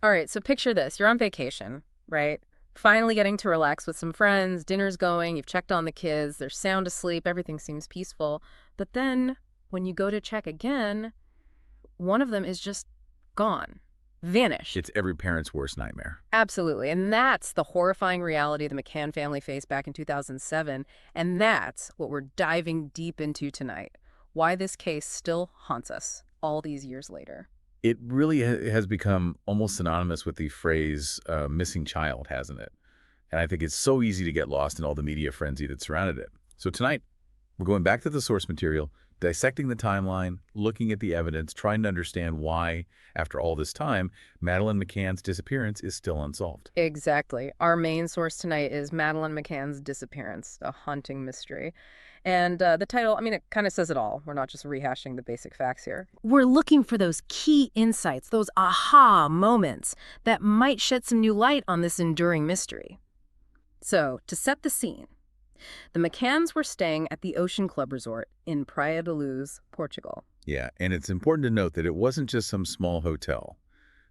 All right, so picture this. You're on vacation, right? Finally getting to relax with some friends, dinner's going, you've checked on the kids, they're sound asleep, everything seems peaceful. But then when you go to check again, one of them is just gone, vanished. It's every parent's worst nightmare. Absolutely. And that's the horrifying reality the McCann family faced back in 2007. And that's what we're diving deep into tonight. Why this case still haunts us all these years later. It really has become almost synonymous with the phrase missing child, hasn't it? And I think it's so easy to get lost in all the media frenzy that surrounded it. So tonight, we're going back to the source material, dissecting the timeline, looking at the evidence, trying to understand why, after all this time, Madeleine McCann's disappearance is still unsolved. Exactly. Our main source tonight is Madeleine McCann's disappearance, a haunting mystery. And the title, I mean, it kind of says it all. We're not just rehashing the basic facts here. We're looking for those key insights, those aha moments that might shed some new light on this enduring mystery. So, to set the scene, the McCanns were staying at the Ocean Club Resort in Praia da Luz, Portugal. Yeah, and it's important to note that it wasn't just some small hotel.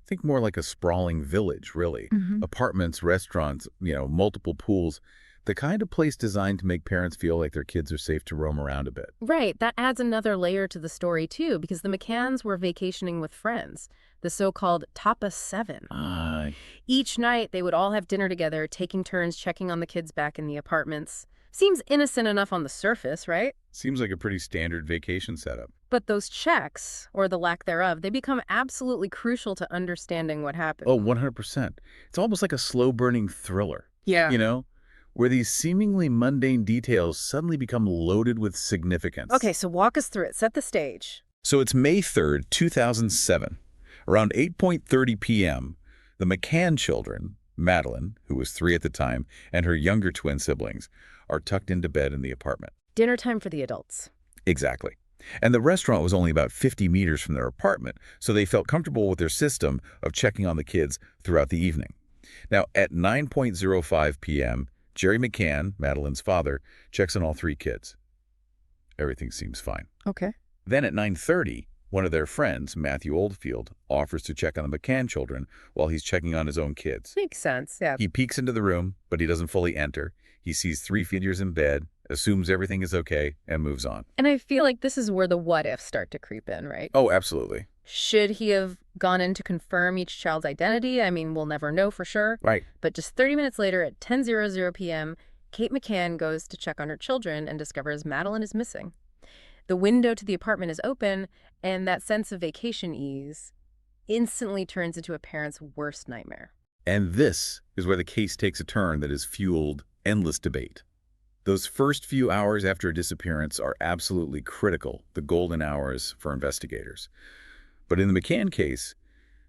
Think more like a sprawling village, really. Apartments, restaurants, multiple pools. The kind of place designed to make parents feel like their kids are safe to roam around a bit. Right, that adds another layer to the story, too, because the McCanns were vacationing with friends, the so-called Tapas 7. Ah, Each night, they would all have dinner together, taking turns checking on the kids back in the apartments. Seems innocent enough on the surface, right? seems like a pretty standard vacation setup. But those checks, or the lack thereof, they become absolutely crucial to understanding what happened. Oh, 100%. It's almost like a slow-burning thriller, Yeah. you know, where these seemingly mundane details suddenly become loaded with significance. Okay, so walk us through it. Set the stage. So it's May 3rd, 2007. Around 8:30 p.m., the McCann children, Madeleine, who was 3 at the time, and her younger twin siblings, are tucked into bed in the apartment. Dinner time for the adults. Exactly. And the restaurant was only about 50 meters from their apartment, so they felt comfortable with their system of checking on the kids throughout the evening. Now, at 9:05 p.m., Jerry McCann, Madeleine's father, checks on all 3 kids. Everything seems fine. Okay. Then at 9:30, one of their friends, Matthew Oldfield, offers to check on the McCann children while he's checking on his own kids. Makes sense, yeah. He peeks into the room, but he doesn't fully enter. He sees 3 figures in bed, assumes everything is okay, and moves on. And I feel like this is where the what-ifs start to creep in, right? Oh, absolutely. Should he have gone in to confirm each child's identity? I mean, we'll never know for sure. Right. But just 30 minutes later at 10:00 p.m., Kate McCann goes to check on her children and discovers Madeleine is missing. The window to the apartment is open, and that sense of vacation ease instantly turns into a parent's worst nightmare. And this is where the case takes a turn that has fueled endless debate. Those first few hours after a disappearance are absolutely critical, the golden hours for investigators. But in the McCann case,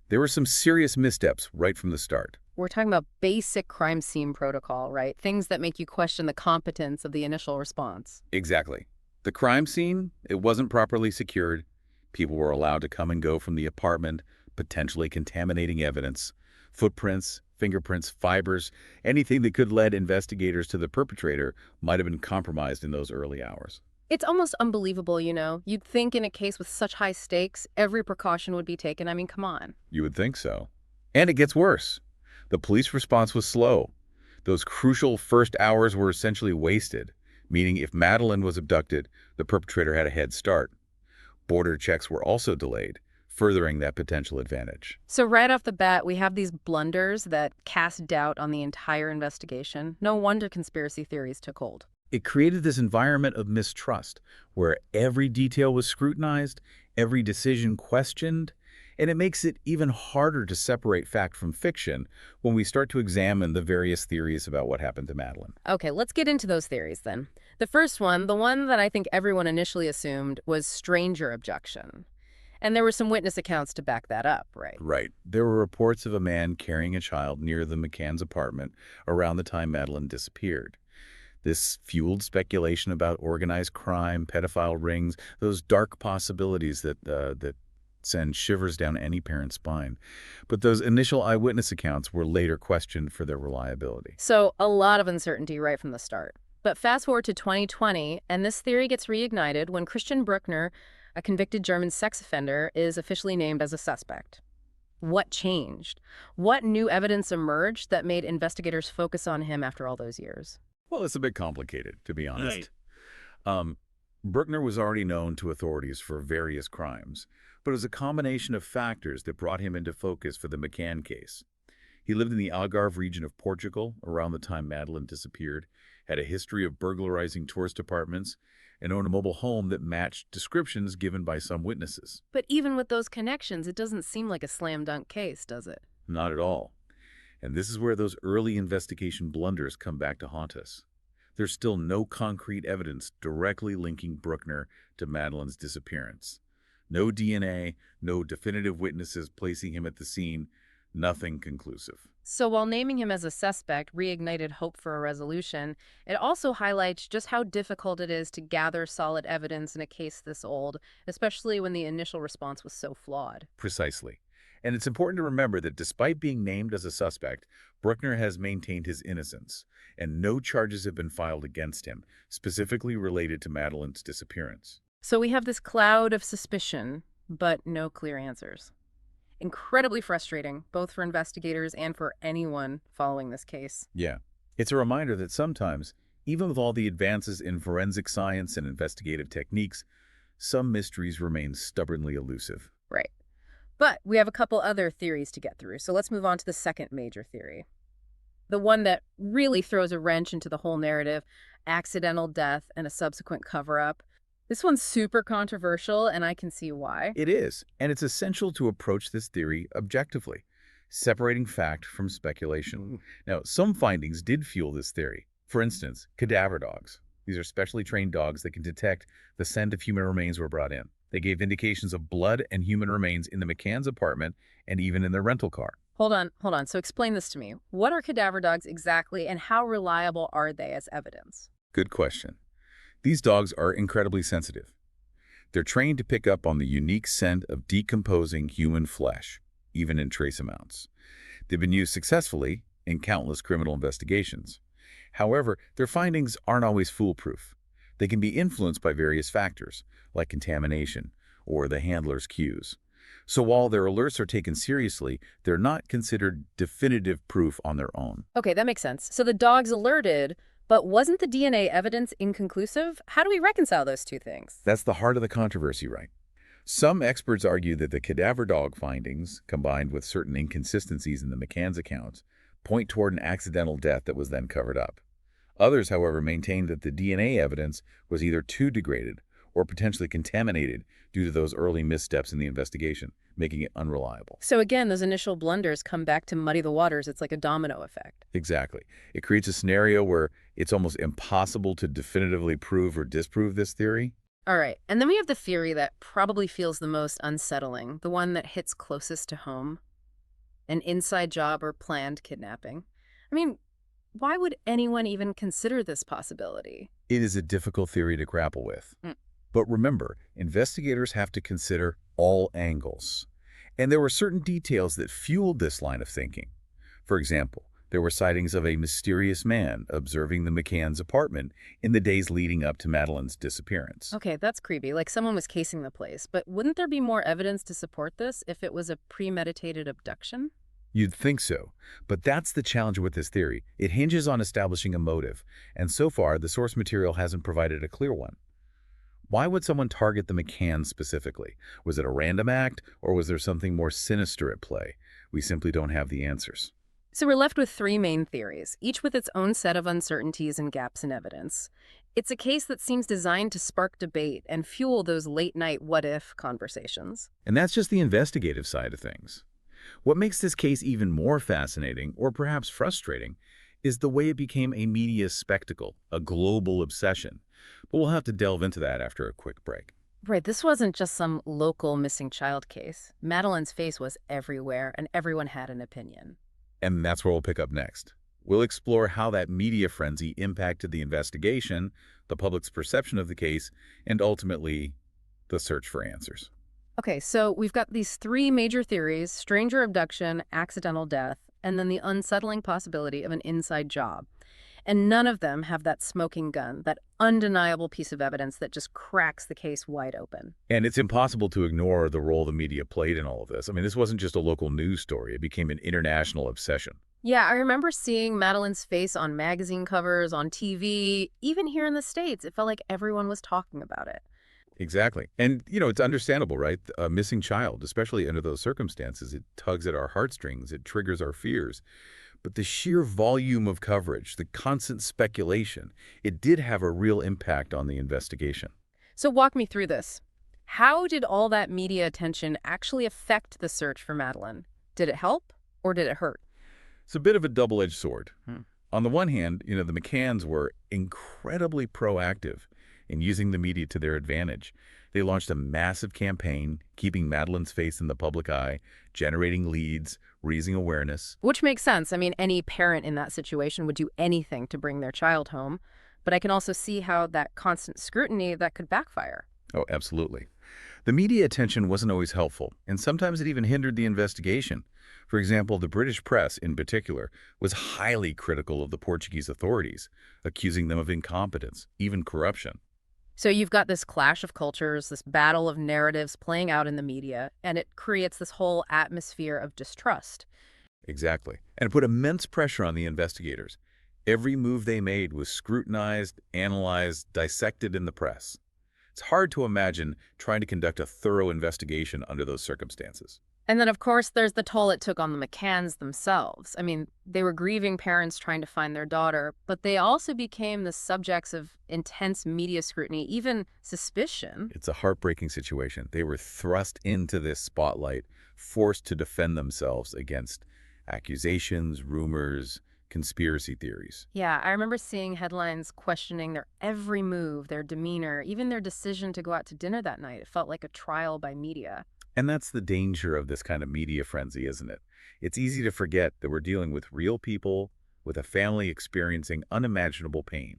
there were some serious missteps right from the start. We're talking about basic crime scene protocol, right? Things that make you question the competence of the initial response. Exactly. The crime scene, it wasn't properly secured. People were allowed to come and go from the apartment, potentially contaminating evidence. Footprints, fingerprints, fibers, anything that could lead investigators to the perpetrator might have been compromised in those early hours. It's almost unbelievable, you know? You'd think in a case with such high stakes, every precaution would be taken. I mean, come on. You would think so. And it gets worse. The police response was slow. Those crucial first hours were essentially wasted, meaning if Madeleine was abducted, the perpetrator had a head start. Border checks were also delayed, furthering that potential advantage. So right off the bat, we have these blunders that cast doubt on the entire investigation. No wonder conspiracy theories took hold. It created this environment of mistrust, where every detail was scrutinized, every decision questioned, and it makes it even harder to separate fact from fiction when we start to examine the various theories about what happened to Madeleine. Okay, let's get into those theories then. The first one, the one that I think everyone initially assumed, was stranger abduction. And there were some witness accounts to back that up, right? Right. There were reports of a man carrying a child near the McCann's apartment around the time Madeleine disappeared. This fueled speculation about organized crime, pedophile rings, those dark possibilities that send shivers down any parent's spine. But those initial eyewitness accounts were later questioned for their reliability. So a lot of uncertainty right from the start. But fast forward to 2020, and this theory gets reignited when Christian Bruckner, a convicted German sex offender, is officially named as a suspect. What changed? What new evidence emerged that made investigators focus on him after all those years? Well, it's a bit complicated, to be honest. Um, Bruckner was already known to authorities for various crimes, but it was a combination of factors that brought him into focus for the McCann case. He lived in the Algarve region of Portugal around the time Madeleine disappeared, had a history of burglarizing tourist apartments, and owned a mobile home that matched descriptions given by some witnesses. But even with those connections, it doesn't seem like a slam dunk case, does it? Not at all. And this is where those early investigation blunders come back to haunt us. There's still no concrete evidence directly linking Bruckner to Madeleine's disappearance. No DNA, no definitive witnesses placing him at the scene, nothing conclusive. So while naming him as a suspect reignited hope for a resolution, it also highlights just how difficult it is to gather solid evidence in a case this old, especially when the initial response was so flawed. Precisely. And it's important to remember that despite being named as a suspect, Bruckner has maintained his innocence, and no charges have been filed against him, specifically related to Madeleine's disappearance. So we have this cloud of suspicion, but no clear answers. Incredibly frustrating, both for investigators and for anyone following this case. Yeah. It's a reminder that sometimes, even with all the advances in forensic science and investigative techniques, some mysteries remain stubbornly elusive. Right. But we have a couple other theories to get through, so let's move on to the second major theory. The one that really throws a wrench into the whole narrative, accidental death and a subsequent cover-up. This one's super controversial, and I can see why. It is, and it's essential to approach this theory objectively, separating fact from speculation. Now, some findings did fuel this theory. For instance, cadaver dogs. These are specially trained dogs that can detect the scent of human remains were brought in. They gave indications of blood and human remains in the McCann's apartment and even in their rental car. Hold on. So explain this to me. What are cadaver dogs exactly, and how reliable are they as evidence? Good question. These dogs are incredibly sensitive. They're trained to pick up on the unique scent of decomposing human flesh, even in trace amounts. They've been used successfully in countless criminal investigations. However, their findings aren't always foolproof. They can be influenced by various factors, like contamination or the handler's cues. So while their alerts are taken seriously, they're not considered definitive proof on their own. Okay, that makes sense. So the dogs alerted, but wasn't the DNA evidence inconclusive? How do we reconcile those two things? That's the heart of the controversy, right? Some experts argue that the cadaver dog findings, combined with certain inconsistencies in the McCann's accounts, point toward an accidental death that was then covered up. Others, however, maintain that the DNA evidence was either too degraded or potentially contaminated due to those early missteps in the investigation, making it unreliable. So again, those initial blunders come back to muddy the waters. It's like a domino effect. Exactly. It creates a scenario where it's almost impossible to definitively prove or disprove this theory. All right, and then we have the theory that probably feels the most unsettling, the one that hits closest to home. An inside job or planned kidnapping. I mean, why would anyone even consider this possibility? It is a difficult theory to grapple with. But remember, investigators have to consider all angles. And there were certain details that fueled this line of thinking. For example, there were sightings of a mysterious man observing the McCann's apartment in the days leading up to Madeleine's disappearance. Okay, that's creepy, like someone was casing the place. But wouldn't there be more evidence to support this if it was a premeditated abduction? You'd think so, but that's the challenge with this theory. It hinges on establishing a motive, and so far the source material hasn't provided a clear one. Why would someone target the McCann specifically? Was it a random act, or was there something more sinister at play? We simply don't have the answers. So we're left with three main theories, each with its own set of uncertainties and gaps in evidence. It's a case that seems designed to spark debate and fuel those late-night what-if conversations. And that's just the investigative side of things. What makes this case even more fascinating, or perhaps frustrating, is the way it became a media spectacle, a global obsession. But we'll have to delve into that after a quick break. Right, this wasn't just some local missing child case. Madeleine's face was everywhere, and everyone had an opinion. And that's where we'll pick up next. We'll explore how that media frenzy impacted the investigation, the public's perception of the case, and ultimately, the search for answers. Okay, so we've got these three major theories: stranger abduction, accidental death, and then the unsettling possibility of an inside job. And none of them have that smoking gun, that undeniable piece of evidence that just cracks the case wide open. And it's impossible to ignore the role the media played in all of this. I mean, this wasn't just a local news story. It became an international obsession. Yeah, I remember seeing Madeline's face on magazine covers, on TV, even here in the States. It felt like everyone was talking about it. Exactly. And, it's understandable, right? A missing child, especially under those circumstances, it tugs at our heartstrings, it triggers our fears. But the sheer volume of coverage, the constant speculation, it did have a real impact on the investigation. So walk me through this. How did all that media attention actually affect the search for Madeline? Did it help or did it hurt? It's a bit of a double-edged sword. On the one hand, the McCanns were incredibly proactive in using the media to their advantage. They launched a massive campaign, keeping Madeline's face in the public eye, generating leads, raising awareness. Which makes sense. I mean, any parent in that situation would do anything to bring their child home. But I can also see how that constant scrutiny that could backfire. Oh, absolutely. The media attention wasn't always helpful, and sometimes it even hindered the investigation. For example, the British press, in particular, was highly critical of the Portuguese authorities, accusing them of incompetence, even corruption. So you've got this clash of cultures, this battle of narratives playing out in the media, and it creates this whole atmosphere of distrust. Exactly. And it put immense pressure on the investigators. Every move they made was scrutinized, analyzed, dissected in the press. It's hard to imagine trying to conduct a thorough investigation under those circumstances. And then, of course, there's the toll it took on the McCanns themselves. I mean, they were grieving parents trying to find their daughter, but they also became the subjects of intense media scrutiny, even suspicion. It's a heartbreaking situation. They were thrust into this spotlight, forced to defend themselves against accusations, rumors, conspiracy theories. Yeah, I remember seeing headlines questioning their every move, their demeanor, even their decision to go out to dinner that night. It felt like a trial by media. And that's the danger of this kind of media frenzy, isn't it? It's easy to forget that we're dealing with real people, with a family experiencing unimaginable pain.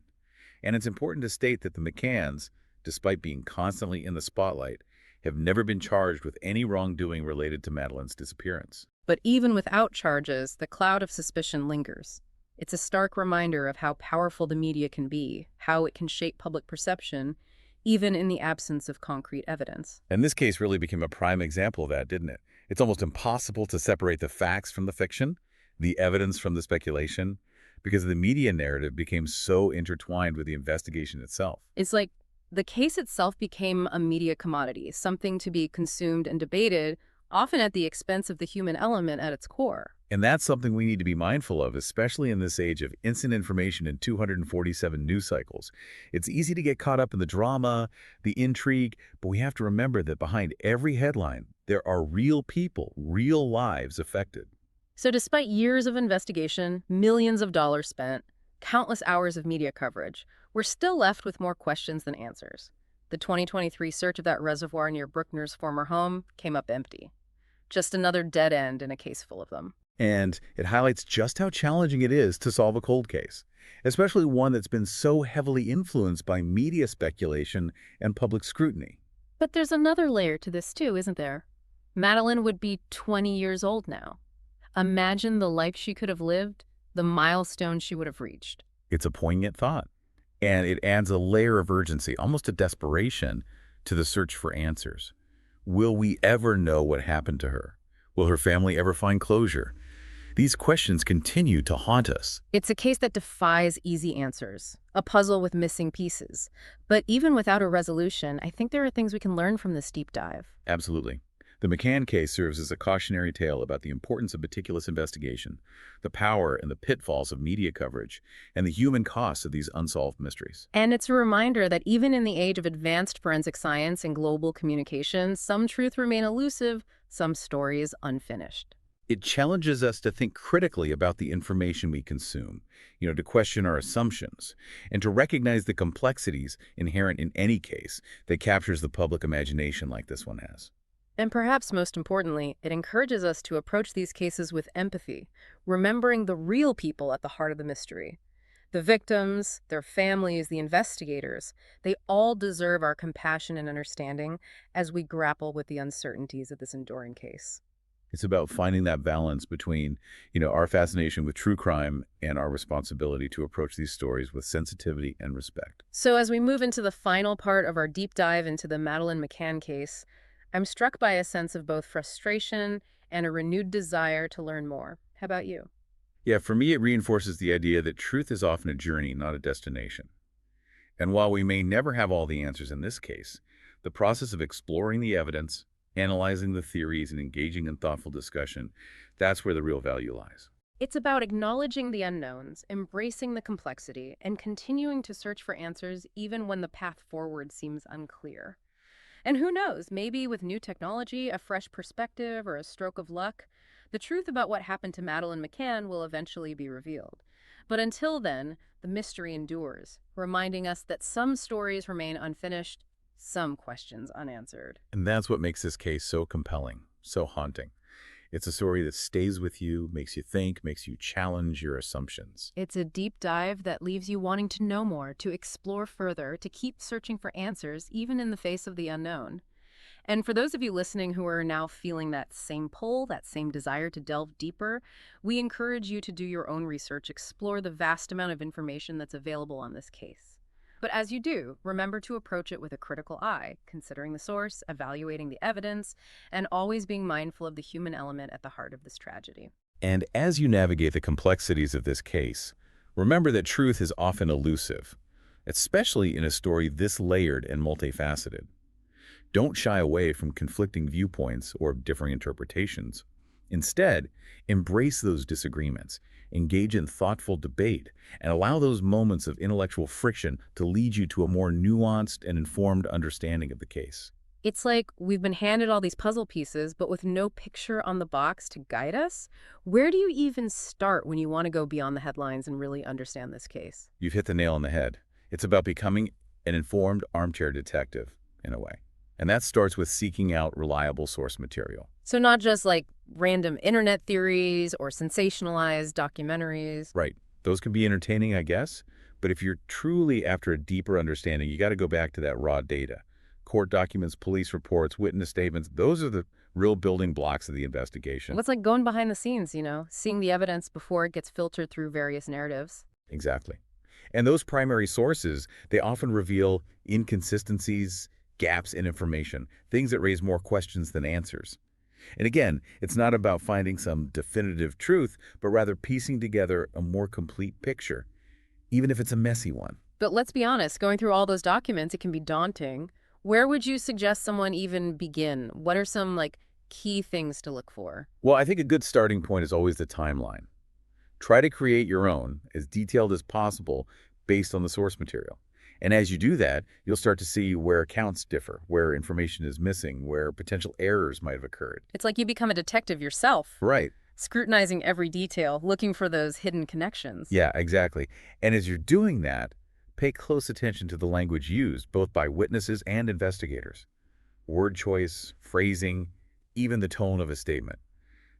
And it's important to state that the McCanns, despite being constantly in the spotlight, have never been charged with any wrongdoing related to Madeline's disappearance. But even without charges, the cloud of suspicion lingers. It's a stark reminder of how powerful the media can be, how it can shape public perception, even in the absence of concrete evidence. And this case really became a prime example of that, didn't it? It's almost impossible to separate the facts from the fiction, the evidence from the speculation, because the media narrative became so intertwined with the investigation itself. It's like the case itself became a media commodity, something to be consumed and debated, often at the expense of the human element at its core. And that's something we need to be mindful of, especially in this age of instant information and 247 news cycles. It's easy to get caught up in the drama, the intrigue, but we have to remember that behind every headline, there are real people, real lives affected. So despite years of investigation, millions of dollars spent, countless hours of media coverage, we're still left with more questions than answers. The 2023 search of that reservoir near Bruckner's former home came up empty. Just another dead end in a case full of them. And it highlights just how challenging it is to solve a cold case, especially one that's been so heavily influenced by media speculation and public scrutiny. But there's another layer to this too, isn't there? Madeline would be 20 years old now. Imagine the life she could have lived, the milestone she would have reached. It's a poignant thought, and it adds a layer of urgency, almost a desperation, to the search for answers. Will we ever know what happened to her? Will her family ever find closure? These questions continue to haunt us. It's a case that defies easy answers, a puzzle with missing pieces. But even without a resolution, I think there are things we can learn from this deep dive. Absolutely. The McCann case serves as a cautionary tale about the importance of meticulous investigation, the power and the pitfalls of media coverage, and the human costs of these unsolved mysteries. And it's a reminder that even in the age of advanced forensic science and global communication, some truths remain elusive, some stories unfinished. It challenges us to think critically about the information we consume, to question our assumptions, and to recognize the complexities inherent in any case that captures the public imagination like this one has. And perhaps most importantly, it encourages us to approach these cases with empathy, remembering the real people at the heart of the mystery. The victims, their families, the investigators, they all deserve our compassion and understanding as we grapple with the uncertainties of this enduring case. It's about finding that balance between, our fascination with true crime and our responsibility to approach these stories with sensitivity and respect. So as we move into the final part of our deep dive into the Madeleine McCann case, I'm struck by a sense of both frustration and a renewed desire to learn more. How about you? Yeah, for me, it reinforces the idea that truth is often a journey, not a destination. And while we may never have all the answers in this case, the process of exploring the evidence, analyzing the theories, and engaging in thoughtful discussion, that's where the real value lies. It's about acknowledging the unknowns, embracing the complexity, and continuing to search for answers even when the path forward seems unclear. And who knows, maybe with new technology, a fresh perspective, or a stroke of luck, the truth about what happened to Madeleine McCann will eventually be revealed. But until then, the mystery endures, reminding us that some stories remain unfinished, some questions unanswered. And that's what makes this case so compelling, so haunting. It's a story that stays with you, makes you think, makes you challenge your assumptions. It's a deep dive that leaves you wanting to know more, to explore further, to keep searching for answers, even in the face of the unknown. And for those of you listening who are now feeling that same pull, that same desire to delve deeper, we encourage you to do your own research, explore the vast amount of information that's available on this case. But as you do, remember to approach it with a critical eye, considering the source, evaluating the evidence, and always being mindful of the human element at the heart of this tragedy. And as you navigate the complexities of this case, remember that truth is often elusive, especially in a story this layered and multifaceted. Don't shy away from conflicting viewpoints or differing interpretations. Instead, embrace those disagreements, engage in thoughtful debate, and allow those moments of intellectual friction to lead you to a more nuanced and informed understanding of the case. It's like we've been handed all these puzzle pieces, but with no picture on the box to guide us. Where do you even start when you want to go beyond the headlines and really understand this case? You've hit the nail on the head. It's about becoming an informed armchair detective, in a way. And that starts with seeking out reliable source material. So not just like random internet theories or sensationalized documentaries. Right. Those can be entertaining, I guess. But if you're truly after a deeper understanding, you got to go back to that raw data. Court documents, police reports, witness statements, those are the real building blocks of the investigation. What's like going behind the scenes, seeing the evidence before it gets filtered through various narratives. Exactly. And those primary sources, they often reveal inconsistencies, gaps in information, things that raise more questions than answers. And again, it's not about finding some definitive truth, but rather piecing together a more complete picture, even if it's a messy one. But let's be honest, going through all those documents, it can be daunting. Where would you suggest someone even begin? What are some key things to look for? Well, I think a good starting point is always the timeline. Try to create your own, as detailed as possible, based on the source material. And as you do that, you'll start to see where accounts differ, where information is missing, where potential errors might have occurred. It's like you become a detective yourself. Right. Scrutinizing every detail, looking for those hidden connections. Yeah, exactly. And as you're doing that, pay close attention to the language used, both by witnesses and investigators. Word choice, phrasing, even the tone of a statement.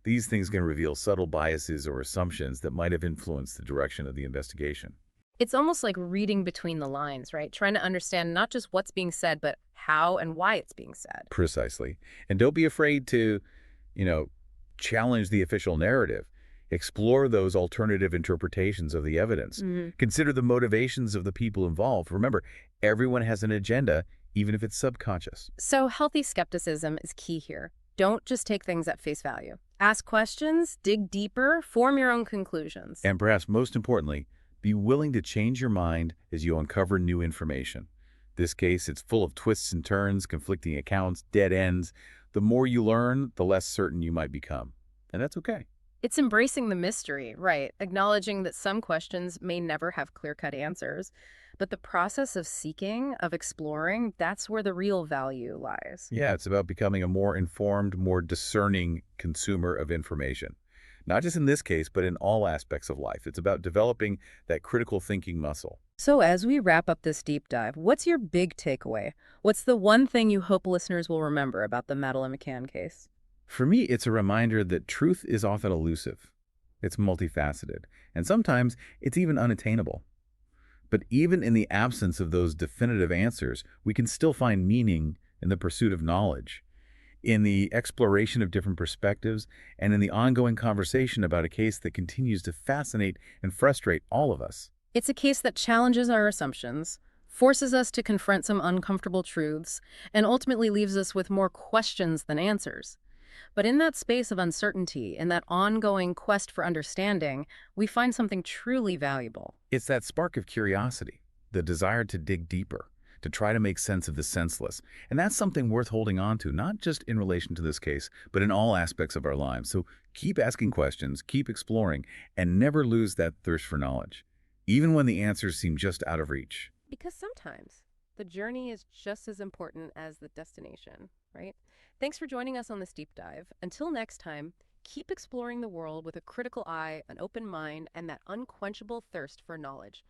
These things can reveal subtle biases or assumptions that might have influenced the direction of the investigation. It's almost like reading between the lines, right? Trying to understand not just what's being said, but how and why it's being said. Precisely. And don't be afraid to, challenge the official narrative. Explore those alternative interpretations of the evidence. Consider the motivations of the people involved. Remember, everyone has an agenda, even if it's subconscious. So healthy skepticism is key here. Don't just take things at face value. Ask questions, dig deeper, form your own conclusions. And perhaps most importantly, be willing to change your mind as you uncover new information. This case, it's full of twists and turns, conflicting accounts, dead ends. The more you learn, the less certain you might become. And that's okay. It's embracing the mystery, right? Acknowledging that some questions may never have clear-cut answers. But the process of seeking, of exploring, that's where the real value lies. Yeah, it's about becoming a more informed, more discerning consumer of information. Not just in this case, but in all aspects of life. It's about developing that critical thinking muscle. So as we wrap up this deep dive, what's your big takeaway? What's the one thing you hope listeners will remember about the Madeleine McCann case? For me, it's a reminder that truth is often elusive. It's multifaceted, and sometimes it's even unattainable. But even in the absence of those definitive answers, we can still find meaning in the pursuit of knowledge. in the exploration of different perspectives, and in the ongoing conversation about a case that continues to fascinate and frustrate all of us. It's a case that challenges our assumptions, forces us to confront some uncomfortable truths, and ultimately leaves us with more questions than answers. But in that space of uncertainty, in that ongoing quest for understanding, we find something truly valuable. It's that spark of curiosity, the desire to dig deeper, to try to make sense of the senseless. And that's something worth holding on to, not just in relation to this case, but in all aspects of our lives. So keep asking questions, keep exploring, and never lose that thirst for knowledge, even when the answers seem just out of reach. Because sometimes the journey is just as important as the destination, right? Thanks for joining us on this deep dive. Until next time, keep exploring the world with a critical eye, an open mind, and that unquenchable thirst for knowledge.